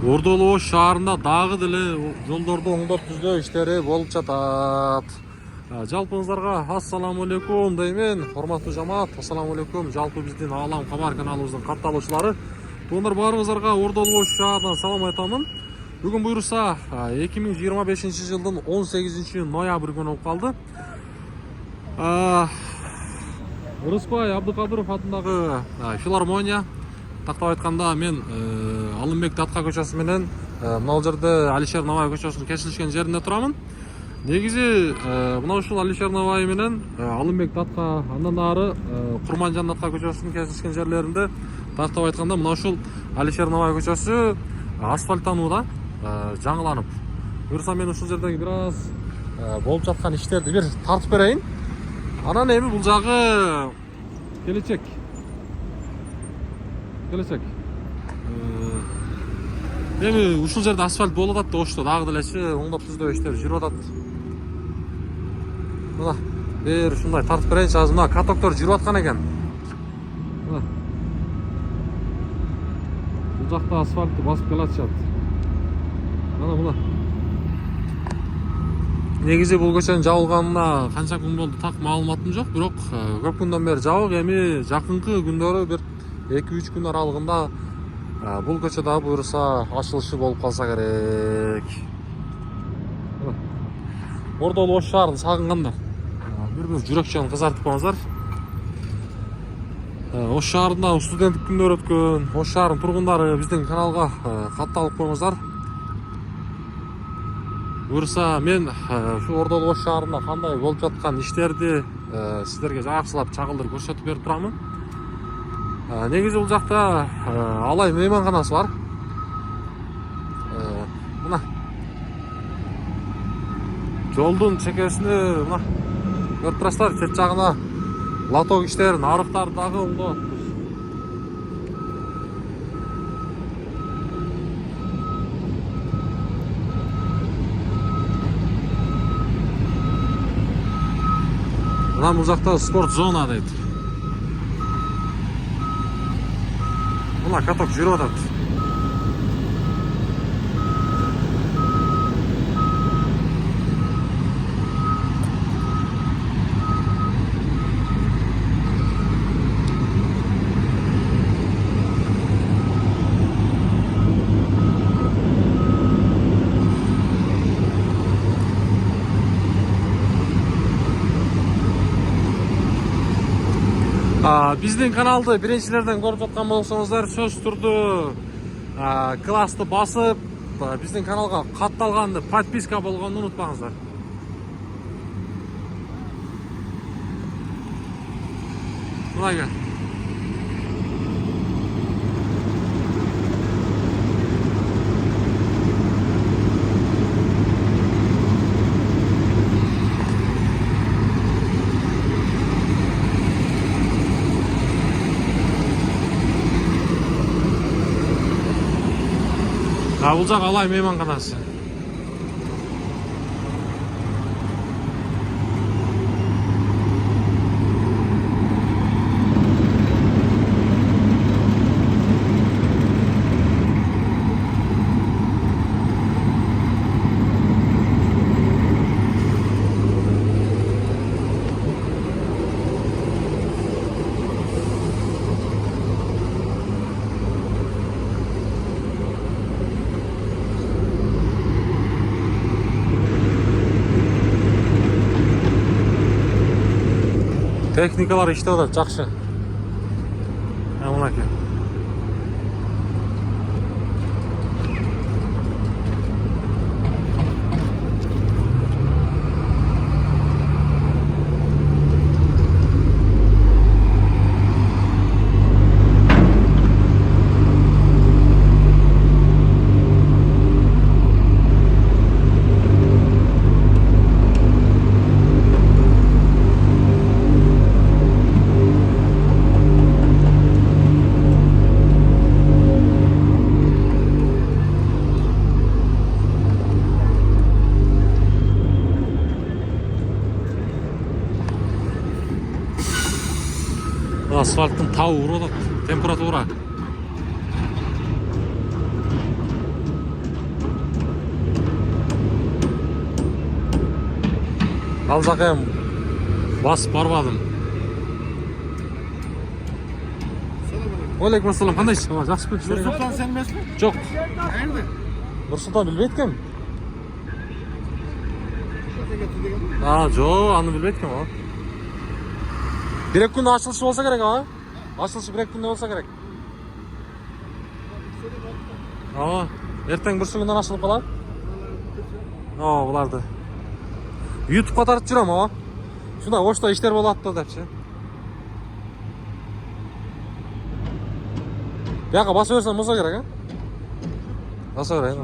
Ордолуу шаарында дагы деле жолдорду оңдоп түзөө иштери болуп жатат. Жалпыңыздарга ассаламу алейкум деймен, урматтуу жамаат. Ассаламу алейкум. Жалпы биздин Алам Кабар каналыбыздын катталуучулары. Туугандар, баарыңыздарга Ордолуу шаарынан салам айтамын. Бүгүн буюрса 2025 жылдын 18 ноябрь күнү болуп калды. Ырыспай Абдыкадыров атындагы филармония, тактап айтканда мен Алымбек Датка көчөсү менен мына жерде Алишер Навай көчөсүнүн кесилишкен жеринде турамын. Негизи мына ушул Алишер Навай менен Алымбек Датка, андан ары Курманжан Датка көчөсүнүн кесилишкен жерлеринде, тактап айтканда мына ушул Алишер Навай көчөсү асфальттанууда жаңыланып. Буюрса мен ушул жердеги бир аз болуп жаткан иштерди бир тартып берейин. Анан эми бул жагы келечек. Эми ушул жерде асфальт болуп атат да, дагы делечи оңдоп түзөө иштери жүрүп атат. Мына бир ушундай тартып берейинчи. Азыр мына катоктор жүрүп аткан экен. Бул жакта асфальтты басып келатышат. Мына. Негизи бул көчөнүн жабылганына канча күн болду так маалыматым жок, бирок көп күндөн бери жабык. Эми жакынкы күндөрү бир 2-3 күн аралыгында бул көчө да буюрса ачылышы болуп калса керек. Ордолуу Ош шаарын сагынгандар бир жүрөк жагын кызартып коюңуздар. Ош шаарында студенттик күндөр өткөн Ош шаарынын тургундары биздин каналга катталып коюңуздар. Буюрса мен ушу Ордолуу Ош шаарында кандай болуп жаткан иштерди сиздерге жакшылап чагылдырып көрсөтүп берип турамын. Негизи бул жакта Алай мейманканасы бар. Мына жолдун чекесине мына көрүп турасыздар, чет жагына лоток иштерин, арыктарды дагы оңдоп. Мына бул жакта спорт зона дейт. Мына каток жүрүп атат. Биздин каналды биринчилерден көрүп жаткан болсоңуздар, сөз түрдүү классты басып, биздин каналга катталганды, подписка болгонду унутпаңыздар. Мына бул жак Алай мейманканасы. Техникалар иштеп атат, жакшы. Мынакей. Асфальттың тауы ұрылық температура. Ал жака эми басып барбадым. Алейкум ассалам, кандайсыз? Жакшыбы? Нурсултан sen emesmi? Жок. Nerede? Нурсултан билбейт экем. Sen getir dedim. Жок, аны билбейт экем а. Бир күндө ачылышы болсо керек а. Ачылышы бир күндө болсо керек. Эртең бүрсүгүндөн ачылып калат. Буларды. YouTube'га тартып жүрөм а. Шундай ошто иштер болот да депчи. Бияка басып берсем болсо керек а. Басып берейин.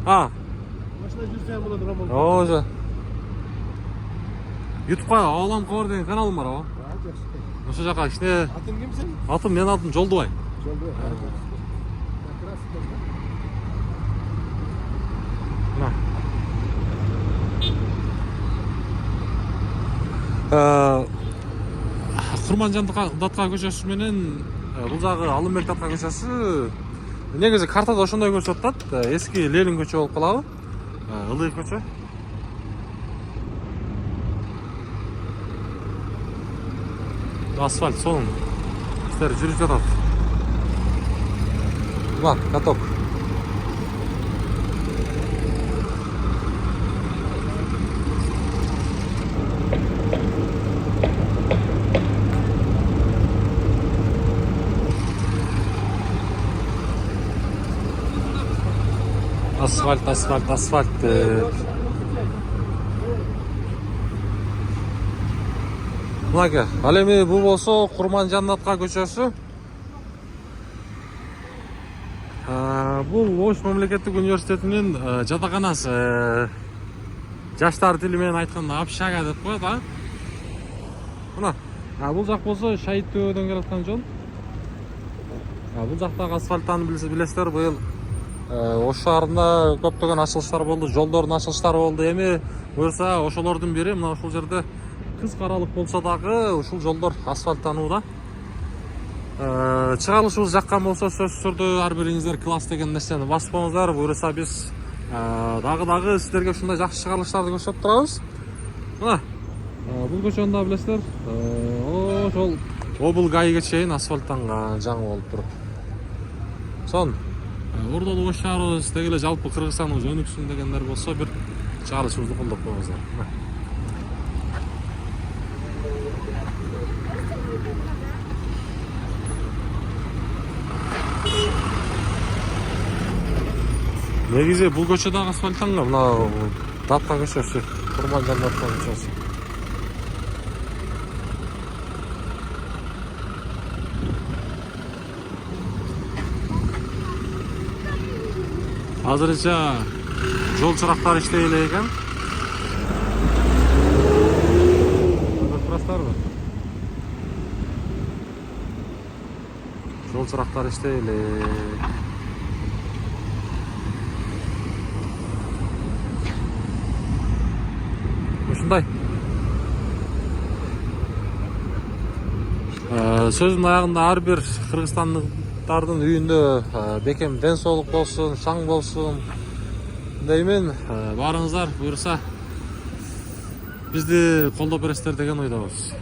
Başına жүрсен болады Рамон. Ожо. YouTube'га Аалам Кор деген каналым бар а. Ошо жака кичине. Atın kim sen? Атым, менин атым Жолдубай. Жолду. Курманжан Датка көчөсү менен бул жагы Алымбек Датка көчөсү негизи картада ошондой көрсөтүп атат. Эски Ленин көчө болуп калабы? Ылый көчө. Асфальт сонун иштер жүрүп жатат. Мына каток. Асфальт. Мынаке, ал эми бул болсо Курманжан Датка көчөсү. Бул Ош мамлекеттик университетинин жатаканасы. Жаштар тили менен айтканда общага деп коет а. Мына, бул жак болсо Шайыт төбөдөн келаткан жол. Бул жактагы асфальттаны билесиздер, быйыл Ош шаарында көптөгөн ачылыштар болду, жолдордун ачылыштары болду. Эми буюрса ошолордун бири мына ушул жерде кыска аралык болсо дагы ушул жолдор асфальттанууда. Чыгарылышыбыз жаккан болсо сөзсүз түрдө ар бириңиздер класс деген нерсени баспаңыздар. Буюрса биз дагы сиздерге ушундай жакшы чыгарылыштарды көрсөтүп турабыз. Мына бул көчөнү да билесиздер. Ошол Облгайга чейин асфальттанган жаңы болуп туруп. Ордолук Ош шаарыбыз деги эле жалпы Кыргызстаныбыз өнүксүн дегендер болсо бир чыгарылышыбызды колдоп коюңуздар. Негизи бул көчө дагы асфальттанган, мына Датка көчөсү, Курманжан Датка көчөсү. Азырынча жол чырактары иштей эле экен. Турасыздарбы? Жол чырактары иштей эле. Ушундай. Сөздүн аягында ар бир кыргызстандыктардын үйүндө бекем ден соолук болсун, шаң болсун деймин. Баарыңыздар буюрса бизди колдоп бересиздер деген ойдобуз.